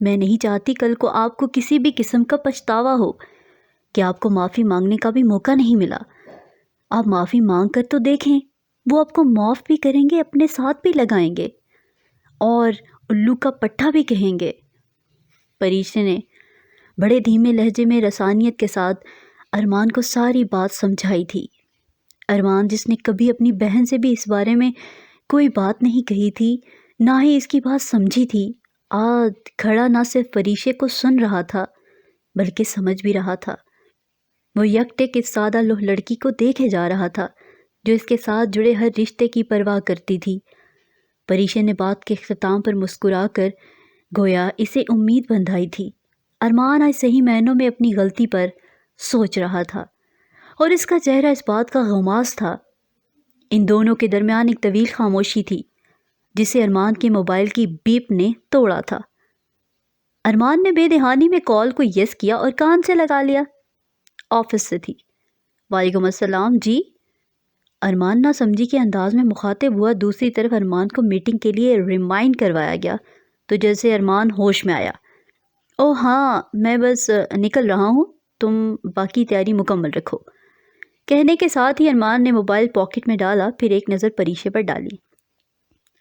میں نہیں چاہتی کل کو آپ کو کسی بھی قسم کا پچھتاوا ہو کہ آپ کو معافی مانگنے کا بھی موقع نہیں ملا۔ آپ معافی مانگ کر تو دیکھیں، وہ آپ کو معاف بھی کریں گے، اپنے ساتھ بھی لگائیں گے اور الو کا پٹھا بھی کہیں گے۔ پریشے نے بڑے دھیمے لہجے میں رسانیت کے ساتھ ارمان کو ساری بات سمجھائی تھی۔ ارمان جس نے کبھی اپنی بہن سے بھی اس بارے میں کوئی بات نہیں کہی تھی، نہ ہی اس کی بات سمجھی تھی، آج کھڑا نہ صرف پریشے کو سن رہا تھا بلکہ سمجھ بھی رہا تھا۔ وہ یکٹک اس سادہ لوح لڑکی کو دیکھے جا رہا تھا جو اس کے ساتھ جڑے ہر رشتے کی پرواہ کرتی تھی۔ پریشے نے بات کے اختتام پر مسکرا کر گویا اسے امید بندھائی تھی۔ ارمان آج صحیح معنوں میں اپنی غلطی پر سوچ رہا تھا اور اس کا چہرہ اس بات کا غماز تھا۔ ان دونوں کے درمیان ایک طویل خاموشی تھی جسے ارمان کے موبائل کی بیپ نے توڑا تھا۔ ارمان نے بے دہانی میں کال کو یس کیا اور کان سے لگا لیا۔ آفس سے تھی۔ وعلیکم السلام، جی؟ ارمان نہ سمجھی کے انداز میں مخاطب ہوا۔ دوسری طرف ارمان کو میٹنگ کے لیے ریمائنڈ کروایا گیا تو جیسے ارمان ہوش میں آیا، اوہ ہاں میں بس نکل رہا ہوں، تم باقی تیاری مکمل رکھو۔ کہنے کے ساتھ ہی ارمان نے موبائل پاکٹ میں ڈالا، پھر ایک نظر پریشے پر ڈالی۔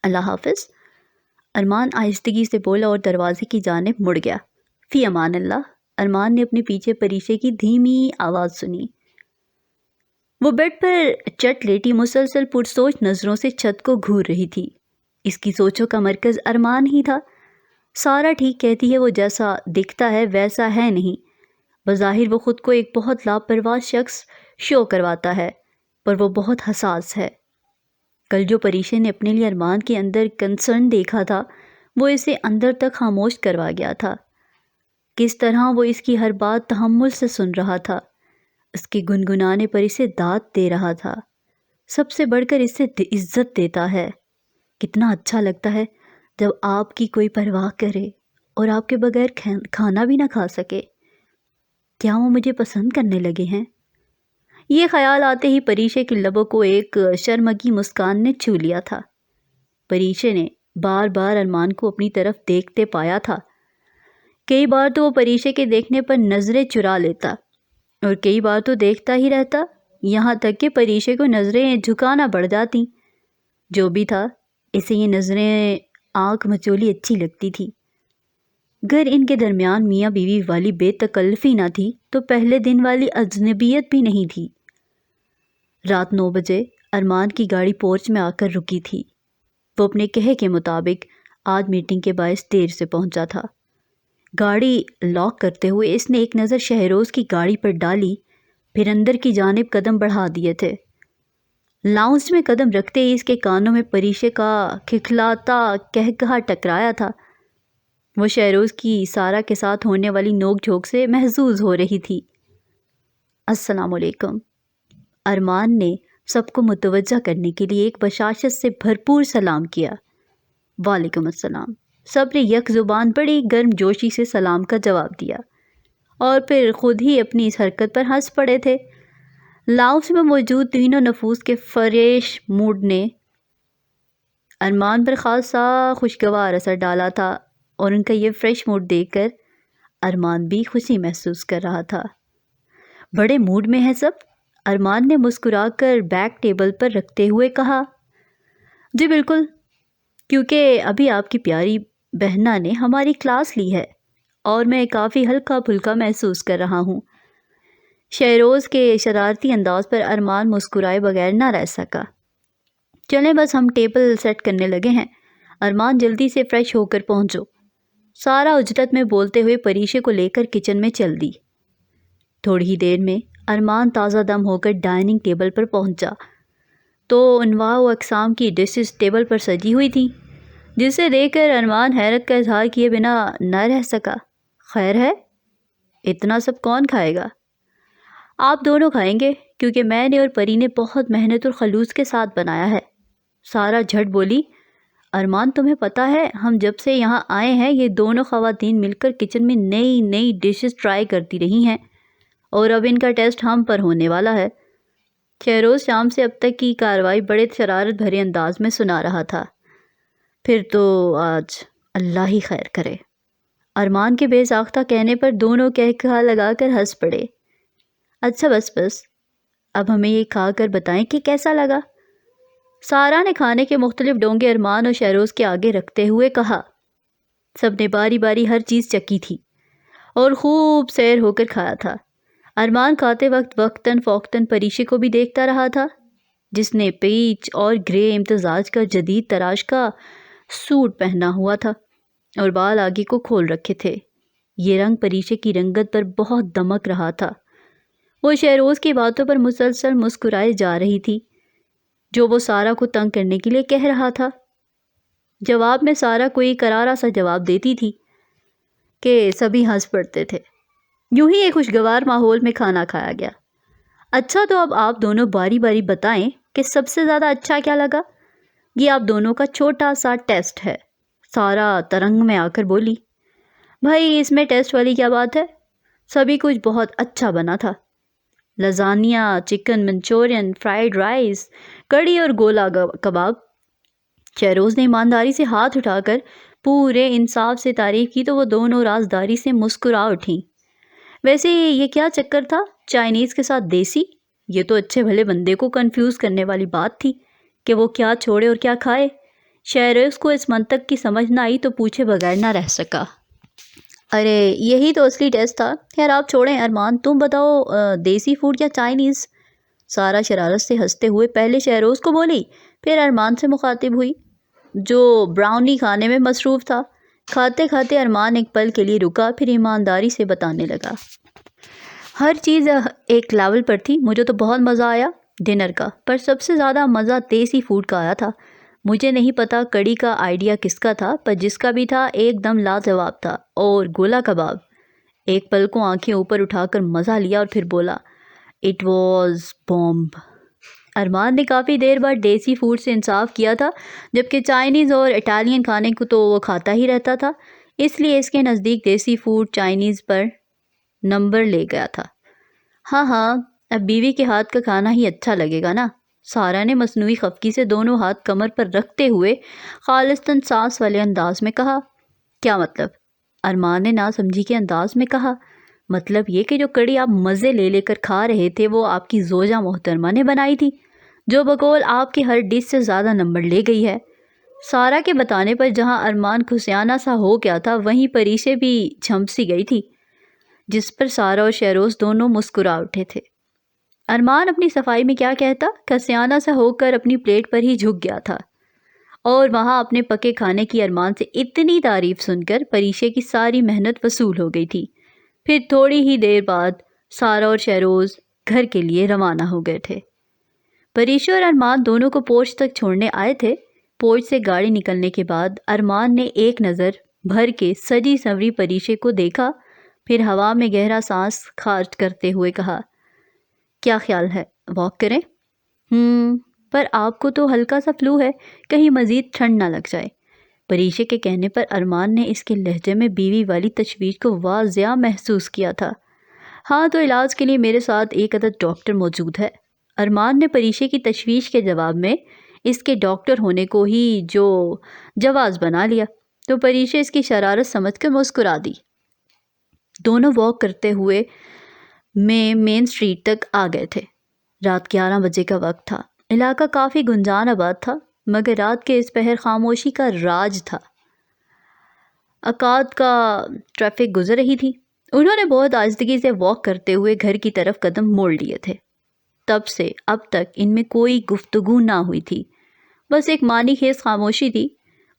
اللہ حافظ، ارمان آہستگی سے بولا اور دروازے کی جانب مڑ گیا۔ فی امان اللہ، ارمان نے اپنے پیچھے پریشے کی دھیمی آواز سنی۔ وہ بیڈ پر چٹ لیٹی مسلسل پرسوچ نظروں سے چھت کو گھور رہی تھی۔ اس کی سوچوں کا مرکز ارمان ہی تھا۔ سارا ٹھیک کہتی ہے، وہ جیسا دکھتا ہے ویسا ہے نہیں۔ بظاہر وہ خود کو ایک بہت لاپرواہ شخص شو کرواتا ہے، پر وہ بہت حساس ہے۔ کل جو پریشے نے اپنے لیے ارمان کے اندر کنسرن دیکھا تھا، وہ اسے اندر تک خاموش کروا گیا تھا۔ کس طرح وہ اس کی ہر بات تحمل سے سن رہا تھا، اس کے گنگنانے پر اسے داد دے رہا تھا، سب سے بڑھ کر اسے عزت دیتا ہے۔ کتنا اچھا لگتا ہے جب آپ کی کوئی پرواہ کرے اور آپ کے بغیر کھانا بھی نہ کھا سکے۔ کیا وہ مجھے پسند کرنے لگے ہیں؟ یہ خیال آتے ہی پریشے کے لبوں کو ایک شرمگی مسکان نے چھو لیا تھا۔ پریشے نے بار بار ارمان کو اپنی طرف دیکھتے پایا تھا۔ کئی بار تو وہ پریشے کے دیکھنے پر نظریں چرا لیتا اور کئی بار تو دیکھتا ہی رہتا، یہاں تک کہ پریشے کو نظریں جھکانا پڑ جاتی۔ جو بھی تھا، اسے یہ نظریں آنکھ مچولی اچھی لگتی تھی۔ گر ان کے درمیان میاں بیوی والی بے تکلفی نہ تھی تو پہلے دن والی اجنبیت بھی نہیں تھی۔ رات 9 بجے ارمان کی گاڑی پورچ میں آ کر رکی تھی۔ وہ اپنے کہے کے مطابق آج میٹنگ کے باعث دیر سے پہنچا تھا۔ گاڑی لاک کرتے ہوئے اس نے ایک نظر شہروز کی گاڑی پر ڈالی، پھر اندر کی جانب قدم بڑھا دیے تھے۔ لاؤنج میں قدم رکھتے ہی اس کے کانوں میں پریشے کا کھکھلاتا قہقہا ٹکرایا تھا۔ وہ شہروز کی سارا کے ساتھ ہونے والی نوک جھوک سے محظوظ ہو رہی تھی۔ السلام علیکم، ارمان نے سب کو متوجہ کرنے کے لیے ایک بشاشت سے بھرپور سلام کیا۔ وعلیکم السلام، سب نے یک زبان بڑی گرم جوشی سے سلام کا جواب دیا اور پھر خود ہی اپنی اس حرکت پر ہنس پڑے تھے۔ لاؤنج میں موجود تینوں نفوس کے فریش موڈ نے ارمان پر خاصا خوشگوار اثر ڈالا تھا اور ان کا یہ فریش موڈ دیکھ کر ارمان بھی خوشی محسوس کر رہا تھا۔ بڑے موڈ میں ہے سب، ارمان نے مسکرا کر بیگ ٹیبل پر رکھتے ہوئے کہا۔ جی بالکل، کیونکہ ابھی آپ کی پیاری بہنا نے ہماری کلاس لی ہے اور میں کافی ہلکا پھلکا محسوس کر رہا ہوں۔ شہروز کے شرارتی انداز پر ارمان مسکرائے بغیر نہ رہ سکا۔ چلیں بس ہم ٹیبل سیٹ کرنے لگے ہیں، ارمان جلدی سے فریش ہو کر پہنچو۔ سارا اجرت میں بولتے ہوئے پریشے کو لے کر کچن میں چل دی۔ تھوڑی ہی دیر میں ارمان تازہ دم ہو کر ڈائننگ ٹیبل پر پہنچا تو انواع و اقسام کی ڈشز ٹیبل پر سجی ہوئی تھیں، جسے دیکھ کر ارمان حیرت کا اظہار کیے بنا نہ رہ سکا۔ خیر ہے، اتنا سب کون کھائے گا؟ آپ دونوں کھائیں گے کیونکہ میں نے اور پری نے بہت محنت اور خلوص کے ساتھ بنایا ہے۔ سارا جھٹ بولی۔ ارمان تمہیں پتہ ہے ہم جب سے یہاں آئے ہیں یہ دونوں خواتین مل کر کچن میں نئی نئی ڈشز ٹرائی کرتی رہی ہیں اور اب ان کا ٹیسٹ ہم پر ہونے والا ہے۔ شہروز شام سے اب تک کی کارروائی بڑے شرارت بھرے انداز میں سنا رہا تھا۔ پھر تو آج اللہ ہی خیر کرے۔ ارمان کے بے ساختہ کہنے پر دونوں کہا لگا کر ہنس پڑے۔ اچھا بس اب ہمیں یہ کھا کر بتائیں کہ کیسا لگا؟ سارا نے کھانے کے مختلف ڈونگے ارمان اور شہروز کے آگے رکھتے ہوئے کہا۔ سب نے باری باری ہر چیز چکی تھی اور خوب سیر ہو کر کھایا تھا۔ ارمان کھاتے وقت وقتاً فوقتاً پریشے کو بھی دیکھتا رہا تھا، جس نے پیچ اور گرے امتزاج کا جدید تراش کا سوٹ پہنا ہوا تھا اور بال آگے کو کھول رکھے تھے۔ یہ رنگ پریشے کی رنگت پر بہت دمک رہا تھا۔ وہ شہروز کی باتوں پر مسلسل مسکرائے جا رہی تھی، جو وہ سارا کو تنگ کرنے کے لیے کہہ رہا تھا۔ جواب میں سارا کوئی کرارا سا جواب دیتی تھی کہ سبھی ہنس پڑتے تھے۔ یوں ہی ایک خوشگوار ماحول میں کھانا کھایا گیا۔ اچھا تو اب آپ دونوں باری باری بتائیں کہ سب سے زیادہ اچھا کیا لگا؟ یہ آپ دونوں کا چھوٹا سا ٹیسٹ ہے، سارا ترنگ میں آ کر بولی۔ بھائی اس میں ٹیسٹ والی کیا بات ہے؟ سبھی کچھ بہت اچھا بنا تھا۔ لزانیہ، چکن منچورین، فرائیڈ رائس، کڑی اور گولا کباب۔ شہروز نے ایمانداری سے ہاتھ اٹھا کر پورے انصاف سے تعریف کی تو وہ دونوں رازداری سے مسکرا اٹھیں۔ ویسے یہ کیا چکر تھا چائنیز کے ساتھ دیسی؟ یہ تو اچھے بھلے بندے کو کنفیوز کرنے والی بات تھی کہ وہ کیا چھوڑے اور کیا کھائے۔ شہروز کو اس منطق کی سمجھ نہ آئی تو پوچھے بغیر نہ رہ سکا۔ ارے یہی تو اصلی ٹیسٹ تھا۔ خیر آپ چھوڑیں ارمان، تم بتاؤ دیسی فوڈ یا چائنیز؟ سارا شرارت سے ہنستے ہوئے پہلے شہروز کو بولی، پھر ارمان سے مخاطب ہوئی جو براؤنی کھانے میں مصروف تھا۔ کھاتے کھاتے ارمان ایک پل کے لیے رکا، پھر ایمانداری سے بتانے لگا۔ ہر چیز ایک لیول پر تھی۔ مجھے تو بہت مزہ آیا ڈنر کا، پر سب سے زیادہ مزہ دیسی فوڈ کا آیا تھا۔ مجھے نہیں پتا کڑی کا آئیڈیا کس کا تھا، پر جس کا بھی تھا ایک دم لاجواب تھا۔ اور گولا کباب، ایک پل کو آنکھیں اوپر اٹھا کر مزہ لیا اور پھر بولا، اٹ واز بومب۔ ارمان نے کافی دیر بعد دیسی فوڈ سے انصاف کیا تھا، جبکہ چائنیز اور اٹالین کھانے کو تو وہ کھاتا ہی رہتا تھا، اس لیے اس کے نزدیک دیسی فوڈ چائنیز پر نمبر لے گیا تھا۔ ہاں اب بیوی کے ہاتھ کا کھانا ہی اچھا لگے گا نا؟ سارا نے مصنوعی خفگی سے دونوں ہاتھ کمر پر رکھتے ہوئے خالصتاً سانس والے انداز میں کہا۔ کیا مطلب؟ ارمان نے ناسمجھی کے انداز میں کہا۔ مطلب یہ کہ جو کڑی آپ مزے لے کر کھا رہے تھے وہ آپ کی زوجہ محترمہ نے بنائی تھی، جو بقول آپ کی ہر ڈش سے زیادہ نمبر لے گئی ہے۔ سارا کے بتانے پر جہاں ارمان کھسیانہ سا ہو گیا تھا، وہیں پریشے بھی جھمپ سی گئی تھی، جس پر سارا اور شہروز دونوں مسکرا اٹھے تھے۔ ارمان اپنی صفائی میں کیا کہتا، کھسیانہ سا ہو کر اپنی پلیٹ پر ہی جھک گیا تھا، اور وہاں اپنے پکے کھانے کی ارمان سے اتنی تعریف سن کر پریشے کی ساری محنت وصول ہو گئی تھی۔ پھر تھوڑی ہی دیر بعد سارا اور شہروز گھر کے لیے روانہ ہو گئے تھے۔ پریشے اور ارمان دونوں کو پورچ تک چھوڑنے آئے تھے۔ پورچ سے گاڑی نکلنے کے بعد ارمان نے ایک نظر بھر کے سجی سنوری پریشے کو دیکھا، پھر ہوا میں گہرا سانس خارج کرتے ہوئے کہا، کیا خیال ہے واک کریں؟ پر آپ کو تو ہلکا سا فلو ہے، کہیں مزید ٹھنڈ نہ لگ جائے۔ پریشے کے کہنے پر ارمان نے اس کے لہجے میں بیوی والی تشویش کو واضح محسوس کیا تھا۔ ہاں تو علاج کے لیے میرے ساتھ ایک عدد ڈاکٹر موجود ہے۔ ارمان نے پریشے کی تشویش کے جواب میں اس کے ڈاکٹر ہونے کو ہی جو جواز بنا لیا، تو پریشے اس کی شرارت سمجھ کر مسکرا دی۔ دونوں واک کرتے ہوئے مین سٹریٹ تک آ گئے تھے۔ رات 11 بجے کا وقت تھا۔ علاقہ کافی گنجان آباد تھا، مگر رات کے اس پہر خاموشی کا راج تھا۔ اکاد کا ٹریفک گزر رہی تھی۔ انہوں نے بہت آہستگی سے واک کرتے ہوئے گھر کی طرف قدم موڑ لیے تھے۔ تب سے اب تک ان میں کوئی گفتگو نہ ہوئی تھی، بس ایک معنی خیز خاموشی تھی۔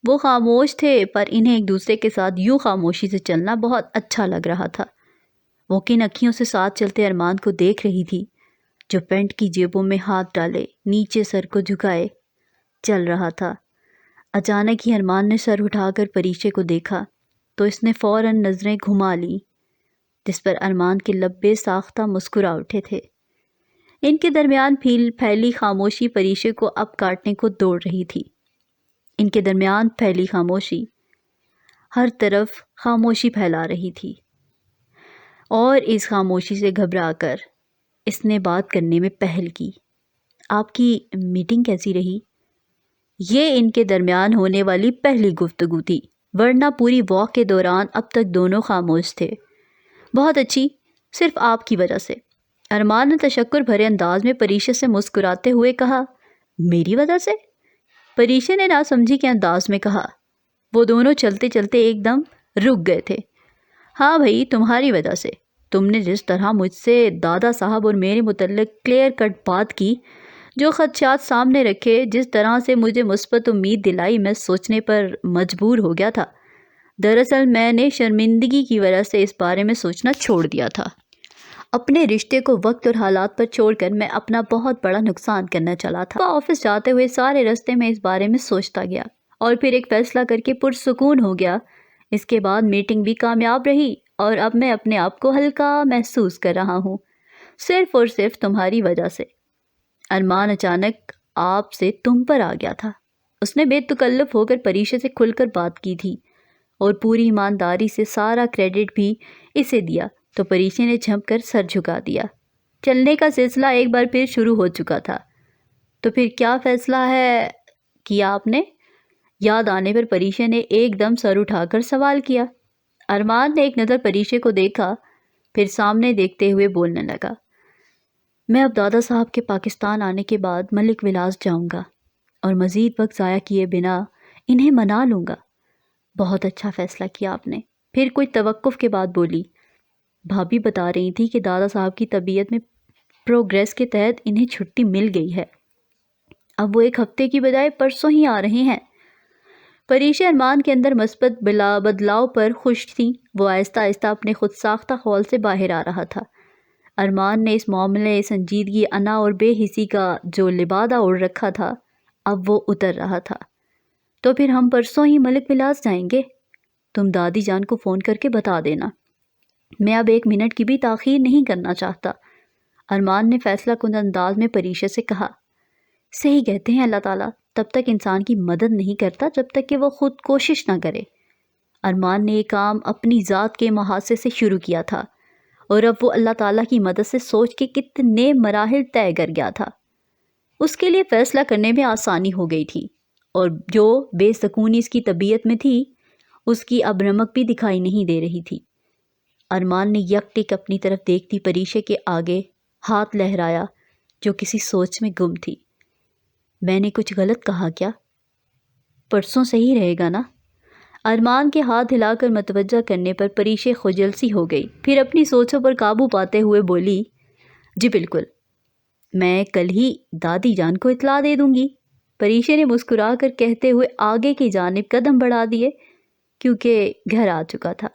وہ خاموش تھے، پر انہیں ایک دوسرے کے ساتھ یوں خاموشی سے چلنا بہت اچھا لگ رہا تھا۔ وہ کن اکھیوں سے ساتھ چلتے ارمان کو دیکھ رہی تھی، جو پینٹ کی جیبوں میں ہاتھ ڈالے نیچے سر کو جھکائے چل رہا تھا۔ اچانک ہی ارمان نے سر اٹھا کر پریشے کو دیکھا تو اس نے فوراً نظریں گھما لیں، جس پر ارمان کے لب بے ساختہ مسکرا اٹھے تھے۔ ان کے درمیان پھیلی خاموشی پریشے کو اب کاٹنے کو دوڑ رہی تھی۔ ان کے درمیان پھیلی خاموشی ہر طرف خاموشی پھیلا رہی تھی، اور اس خاموشی سے گھبرا کر اس نے بات کرنے میں پہل کی۔ آپ کی میٹنگ کیسی رہی؟ یہ ان کے درمیان ہونے والی پہلی گفتگو تھی۔ ورنہ پوری واک کے دوران اب تک دونوں خاموش تھے۔ بہت اچھی، صرف آپ کی وجہ سے، ارمان نے تشکر بھرے انداز میں پریشا سے مسکراتے ہوئے کہا۔ میری وجہ سے؟ پریشا نے ناسمجھی کے انداز میں کہا۔ وہ دونوں چلتے چلتے ایک دم رک گئے تھے۔ ہاں بھائی، تمہاری وجہ سے۔ تم نے جس طرح مجھ سے دادا صاحب اور میرے متعلق کلیئر کٹ بات کی، جو خدشات سامنے رکھے، جس طرح سے مجھے مثبت امید دلائی، میں سوچنے پر مجبور ہو گیا تھا۔ دراصل میں نے شرمندگی کی وجہ سے اس بارے میں سوچنا چھوڑ دیا تھا۔ اپنے رشتے کو وقت اور حالات پر چھوڑ کر میں اپنا بہت بڑا نقصان کرنا چلا تھا۔ آفس جاتے ہوئے سارے راستے میں اس بارے میں سوچتا گیا اور پھر ایک فیصلہ کر کے پرسکون ہو گیا۔ اس کے بعد میٹنگ بھی کامیاب رہی اور اب میں اپنے آپ کو ہلکا محسوس کر رہا ہوں، صرف اور صرف تمہاری وجہ سے۔ ارمان اچانک آپ سے تم پر آ گیا تھا۔ اس نے بے تکلف ہو کر پریشا سے کھل کر بات کی تھی اور پوری ایمانداری سے سارا کریڈٹ بھی اسے دیا، تو پریشا نے جھنپ کر سر جھکا دیا۔ چلنے کا سلسلہ ایک بار پھر شروع ہو چکا تھا۔ تو پھر کیا فیصلہ ہے کیا آپ نے؟ یاد آنے پر پریشا نے ایک دم سر اٹھا کر سوال کیا۔ ارمان نے ایک نظر پریشا کو دیکھا، پھر سامنے دیکھتے ہوئے بولنے لگا۔ میں اب دادا صاحب کے پاکستان آنے کے بعد ملک ولاس جاؤں گا اور مزید وقت ضائع کیے بنا انہیں منا لوں گا۔ بہت اچھا فیصلہ کیا آپ نے۔ پھر کوئی توقف کے بعد بولی۔ بھابھی بتا رہی تھی کہ دادا صاحب کی طبیعت میں پروگریس کے تحت انہیں چھٹی مل گئی ہے۔ اب وہ ایک ہفتے کی بجائے پرسوں ہی آ رہے ہیں۔ پریشا ارمان کے اندر مثبت بدلاؤ پر خوش تھی۔ وہ آہستہ آہستہ اپنے خود ساختہ خول سے باہر آ رہا تھا۔ ارمان نے اس معاملے سنجیدگی، انا اور بے حسی کا جو لبادہ اوڑھ رکھا تھا، اب وہ اتر رہا تھا۔ تو پھر ہم پرسوں ہی ملک ولاس جائیں گے۔ تم دادی جان کو فون کر کے بتا دینا۔ میں اب 1 منٹ کی بھی تاخیر نہیں کرنا چاہتا، ارمان نے فیصلہ کن انداز میں پریشا سے کہا۔ صحیح کہتے ہیں اللہ تعالیٰ، تب تک انسان کی مدد نہیں کرتا جب تک کہ وہ خود کوشش نہ کرے۔ ارمان نے یہ کام اپنی ذات کے محاسے سے شروع کیا تھا اور اب وہ اللہ تعالیٰ کی مدد سے سوچ کے کتنے مراحل طے کر گیا تھا۔ اس کے لیے فیصلہ کرنے میں آسانی ہو گئی تھی اور جو بے سکونی اس کی طبیعت میں تھی، اس کی اب رمق بھی دکھائی نہیں دے رہی تھی۔ ارمان نے یک ٹک اپنی طرف دیکھتی پریشا کے آگے ہاتھ لہرایا جو کسی سوچ میں گم تھی۔ میں نے کچھ غلط کہا کیا؟ پرسوں صحیح رہے گا نا؟ ارمان کے ہاتھ ہلا کر متوجہ کرنے پر پریشا خجل سی ہو گئی، پھر اپنی سوچوں پر قابو پاتے ہوئے بولی، جی بالکل، میں کل ہی دادی جان کو اطلاع دے دوں گی۔ پریشا نے مسکرا کر کہتے ہوئے آگے کی جانب قدم بڑھا دیے، کیونکہ گھر آ چکا تھا۔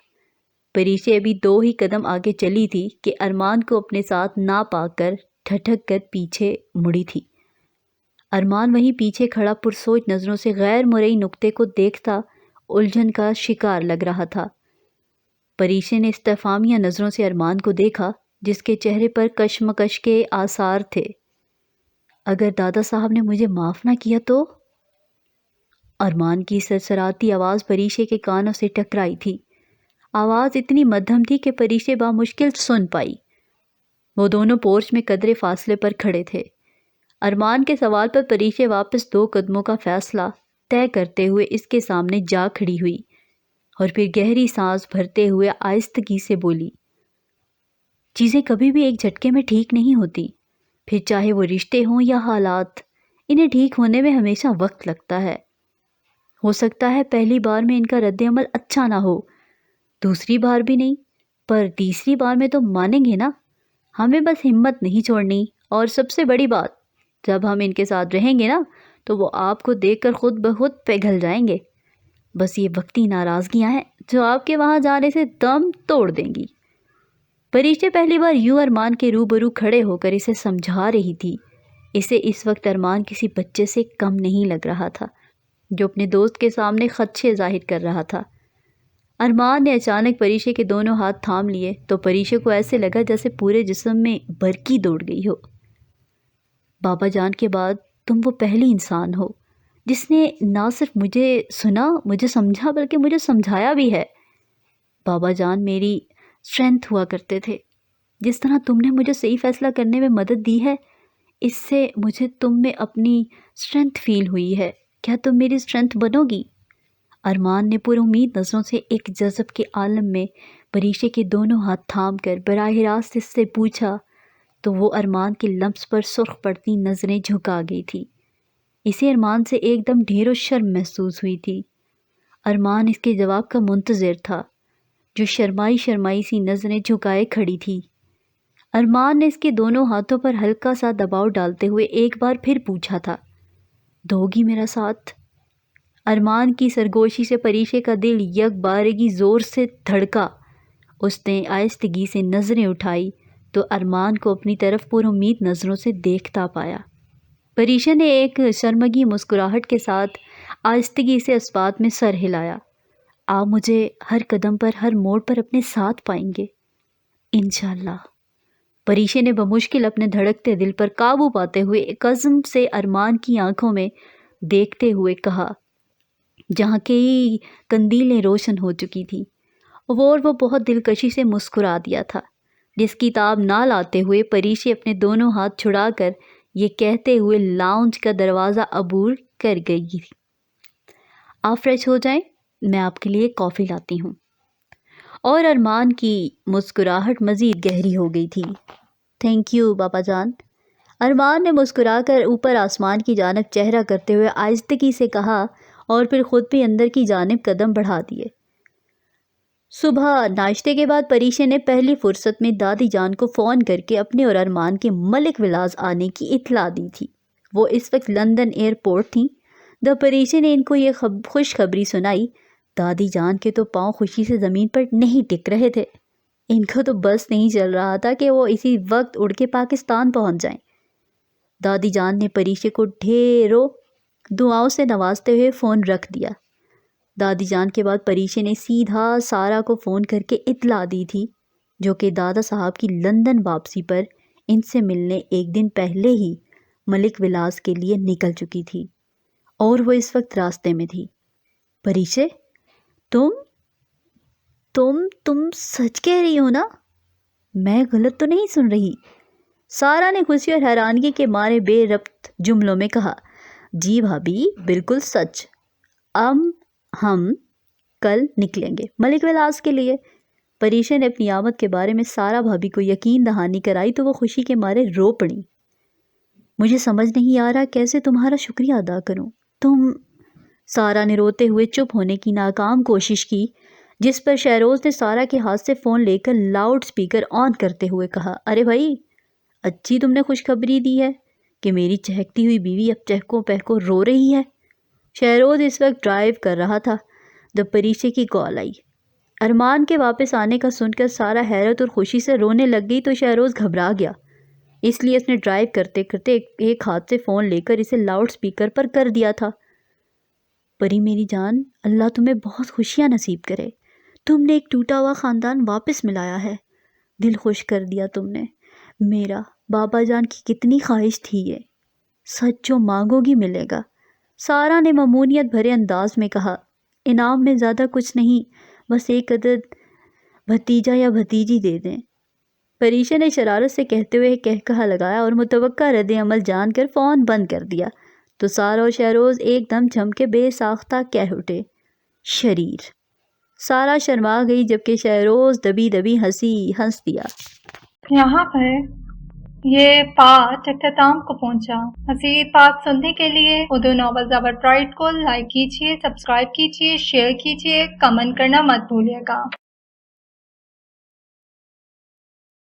پریشا ابھی 2 ہی قدم آگے چلی تھی کہ ارمان کو اپنے ساتھ نہ پا کر ٹھٹک کر پیچھے مڑی تھی۔ ارمان وہیں پیچھے کھڑا پرسوچ نظروں سے غیر مرئی نقطے کو دیکھتا الجھن کا شکار لگ رہا تھا۔ پریشا نے استفہامیہ نظروں سے ارمان کو دیکھا، جس کے چہرے پر کشمکش کے آثار تھے۔ اگر دادا صاحب نے مجھے معاف نہ کیا تو؟ ارمان کی سرسراتی آواز پریشا کے کانوں سے ٹکرائی تھی۔ آواز اتنی مدھم تھی کہ پریشا بامشکل سن پائی۔ وہ دونوں پورچ میں قدرے فاصلے پر کھڑے تھے۔ ارمان کے سوال پر پریشا واپس 2 قدموں کا فاصلہ طے کرتے ہوئے اس کے سامنے جا کھڑی ہوئی اور پھر گہری سانس بھرتے ہوئے آہستگی سے بولی، چیزیں کبھی بھی ایک جھٹکے میں ٹھیک نہیں ہوتی، پھر چاہے وہ رشتے ہوں یا حالات، انہیں ٹھیک ہونے میں ہمیشہ وقت لگتا ہے۔ ہو سکتا ہے پہلی بار میں ان کا رد عمل اچھا نہ ہو، دوسری بار بھی نہیں، پر تیسری بار میں تو مانیں گے نا۔ ہمیں بس ہمت نہیں چھوڑنی، اور سب سے بڑی بات، جب ہم ان کے ساتھ رہیں گے نا تو وہ آپ کو دیکھ کر خود بخود پگھل جائیں گے۔ بس یہ وقتی ناراضگیاں ہیں جو آپ کے وہاں جانے سے دم توڑ دیں گی۔ پریشا پہلی بار یوں ارمان کے روبرو کھڑے ہو کر اسے سمجھا رہی تھی۔ اسے اس وقت ارمان کسی بچے سے کم نہیں لگ رہا تھا جو اپنے دوست کے سامنے خدشے ظاہر کر رہا تھا۔ ارمان نے اچانک پریشا کے دونوں ہاتھ تھام لیے تو پریشا کو ایسے لگا جیسے پورے جسم میں برقی دوڑ گئی ہو۔ بابا جان کے بعد تم وہ پہلی انسان ہو جس نے نہ صرف مجھے سنا، مجھے سمجھا، بلکہ مجھے سمجھایا بھی ہے۔ بابا جان میری اسٹرینتھ ہوا کرتے تھے۔ جس طرح تم نے مجھے صحیح فیصلہ کرنے میں مدد دی ہے، اس سے مجھے تم میں اپنی اسٹرینتھ فیل ہوئی ہے۔ کیا تم میری اسٹرینتھ بنو گی؟ ارمان نے پر امید نظروں سے ایک جذب کے عالم میں پریشے کے دونوں ہاتھ تھام کر براہ راست اس سے پوچھا تو وہ ارمان کے لمس پر سرخ پڑتی نظریں جھکا گئی تھی۔ اسے ارمان سے ایک دم ڈھیر و شرم محسوس ہوئی تھی۔ ارمان اس کے جواب کا منتظر تھا، جو شرمائی شرمائی سی نظریں جھکائے کھڑی تھی۔ ارمان نے اس کے دونوں ہاتھوں پر ہلکا سا دباؤ ڈالتے ہوئے ایک بار پھر پوچھا تھا، دو گی میرا ساتھ؟ ارمان کی سرگوشی سے پریشے کا دل یک بارگی زور سے دھڑکا۔ اس نے آہستگی سے نظریں اٹھائی تو ارمان کو اپنی طرف پر امید نظروں سے دیکھتا پایا۔ پریشا نے ایک شرمگی مسکراہٹ کے ساتھ آہستگی سے اس بات میں سر ہلایا، آپ مجھے ہر قدم پر ہر موڑ پر اپنے ساتھ پائیں گے انشاءاللہ۔ پریشے نے بمشکل اپنے دھڑکتے دل پر قابو پاتے ہوئے ایک عزم سے ارمان کی آنکھوں میں دیکھتے ہوئے کہا، جہاں کئی قندیلیں روشن ہو چکی تھیں، اور وہ بہت دلکشی سے مسکرا دیا تھا، جس کی تاب نہ لاتے ہوئے پریشے اپنے دونوں ہاتھ چھڑا کر یہ کہتے ہوئے لاؤنج کا دروازہ عبور کر گئی، آپ فریش ہو جائیں، میں آپ کے لیے کافی لاتی ہوں۔ اور ارمان کی مسکراہٹ مزید گہری ہو گئی تھی۔ تھینک یو بابا جان، ارمان نے مسکرا کر اوپر آسمان کی جانب چہرہ کرتے ہوئے آہستگی سے کہا اور پھر خود بھی اندر کی جانب قدم بڑھا دیے۔ صبح ناشتے کے بعد پریشے نے پہلی فرصت میں دادی جان کو فون کر کے اپنے اور ارمان کے ملک ولاس آنے کی اطلاع دی تھی۔ وہ اس وقت لندن ایئرپورٹ تھیں۔ جب پریشے نے ان کو یہ خوشخبری سنائی، دادی جان کے تو پاؤں خوشی سے زمین پر نہیں ٹک رہے تھے۔ ان کو تو بس نہیں چل رہا تھا کہ وہ اسی وقت اڑ کے پاکستان پہنچ جائیں۔ دادی جان نے پریشے کو ڈھیروں دعاؤں سے نوازتے ہوئے فون رکھ دیا۔ دادی جان کے بعد پریشے نے سیدھا سارا کو فون کر کے اطلاع دی تھی، جو کہ دادا صاحب کی لندن واپسی پر ان سے ملنے ایک دن پہلے ہی ملک ولاس کے لیے نکل چکی تھی اور وہ اس وقت راستے میں تھی۔ پریشے، تم سچ کہہ رہی ہو نا؟ میں غلط تو نہیں سن رہی؟ سارا نے خوشی اور حیرانگی کے مارے بے ربط جملوں میں کہا، جی بھابھی بالکل سچ، ہم کل نکلیں گے ملک ولاس کے لیے۔ پریشا نے اپنی آمد کے بارے میں سارا بھابھی کو یقین دہانی کرائی تو وہ خوشی کے مارے رو پڑی۔ مجھے سمجھ نہیں آ رہا کیسے تمہارا شکریہ ادا کروں۔ سارا نے روتے ہوئے چپ ہونے کی ناکام کوشش کی، جس پر شہروز نے سارا کے ہاتھ سے فون لے کر لاؤڈ سپیکر آن کرتے ہوئے کہا، ارے بھائی، اچھی تم نے خوشخبری دی ہے کہ میری چہکتی ہوئی بیوی اب چہکوں پہکوں رو رہی ہے۔ شہروز اس وقت ڈرائیو کر رہا تھا جب پریشے کی کال آئی۔ ارمان کے واپس آنے کا سن کر سارا حیرت اور خوشی سے رونے لگ گئی تو شہروز گھبرا گیا، اس لیے اس نے ڈرائیو کرتے کرتے ایک ہاتھ سے فون لے کر اسے لاؤڈ سپیکر پر کر دیا تھا۔ پری میری جان، اللہ تمہیں بہت خوشیاں نصیب کرے، تم نے ایک ٹوٹا ہوا خاندان واپس ملایا ہے، دل خوش کر دیا تم نے۔ میرا بابا جان کی کتنی خواہش تھی یہ، سچ جو مانگو گی ملے گا۔ سارا نے ممنونیت بھرے انداز میں کہا، انعام میں زیادہ کچھ نہیں، بس ایک عدد بھتیجا یا بھتیجی دے دیں۔ پریشا نے شرارت سے کہتے ہوئے کہکہا لگایا اور متوقع رد عمل جان کر فون بند کر دیا تو سارا اور شہروز ایک دم جم کے بے ساختہ کہہ اٹھے، شریر۔ سارا شرما گئی جبکہ شہروز دبی دبی ہنس دیا۔ یہاں پر یہ پارٹ اختتام کو پہنچا۔ مزید پارٹ سننے کے لیے اردو ناول زبر پرائڈ کو لائک کیجیے، سبسکرائب کیجیے، شیئر کیجیے، کمنٹ کرنا مت بھولیے گا۔